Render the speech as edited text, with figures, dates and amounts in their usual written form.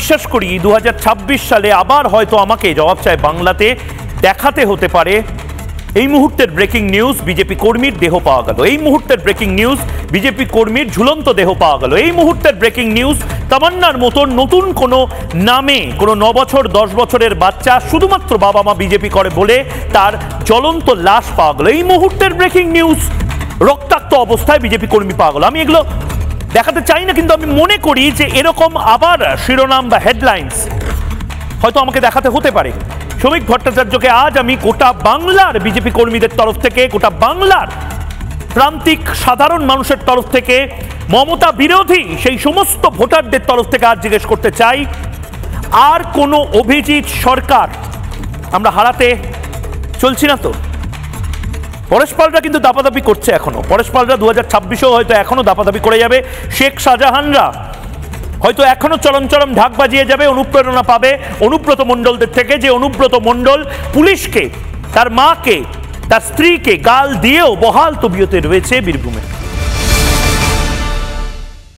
বিশ্বাস করি 2026 সালে আবার হয়তো আমাকে জবাব চায় বাংলাতে দেখাতে হতে পারে। এই মুহূর্তের ব্রেকিং নিউজ, বিজেপি কর্মীর দেহ পাওয়া গেল। এই মুহূর্তের ব্রেকিং নিউজ, বিজেপি কর্মীর ঝুলন্ত দেহ পাওয়া গেল। এই মুহূর্তের ব্রেকিং নিউজ, তামান্নার মতন নতুন কোনো নামে কোনো 9 বছর 10 বছরের বাচ্চা শুধুমাত্র বাবা মা বিজেপি করে বলে তার জ্বলন্ত লাশ পাওয়া গেল। এই মুহূর্তের ব্রেকিং নিউজ, রক্তাক্ত অবস্থায় বিজেপি কর্মী পাওয়া গেল। আমি এগুলো দেখাতে চাই না, কিন্তু আমি মনে করি যে এরকম আবার শিরোনাম বা হেডলাইন্স হয়তো আমাকে দেখাতে হতে পারে। শ্রমিক ভট্টাচার্যকে আজ আমি গোটা বাংলার বিজেপি কর্মীদের তরফ থেকে, গোটা বাংলার প্রান্তিক সাধারণ মানুষের তরফ থেকে, মমতা বিরোধী সেই সমস্ত ভোটারদের তরফ থেকে আজ জিজ্ঞেস করতে চাই, আর কোনো অভিজিৎ সরকার আমরা হারাতে চলছি না তো? পরেশ পালরা কিন্তু দাপাদাপি করছে এখনো। পরেশ পালরা 2026-এও হয়তো এখনো দাপাদাপি করে যাবে। শেখ শাহজাহানরা হয়তো এখনো চরম চরম ঢাক বাজিয়ে যাবে, অনুপ্রেরণা পাবে অনুব্রত মণ্ডলদের থেকে, যে অনুব্রত মণ্ডল পুলিশকে, তার মাকে, তার স্ত্রীকে গাল দিয়েও বহাল তবিয়তে রয়েছে বীরভূমে।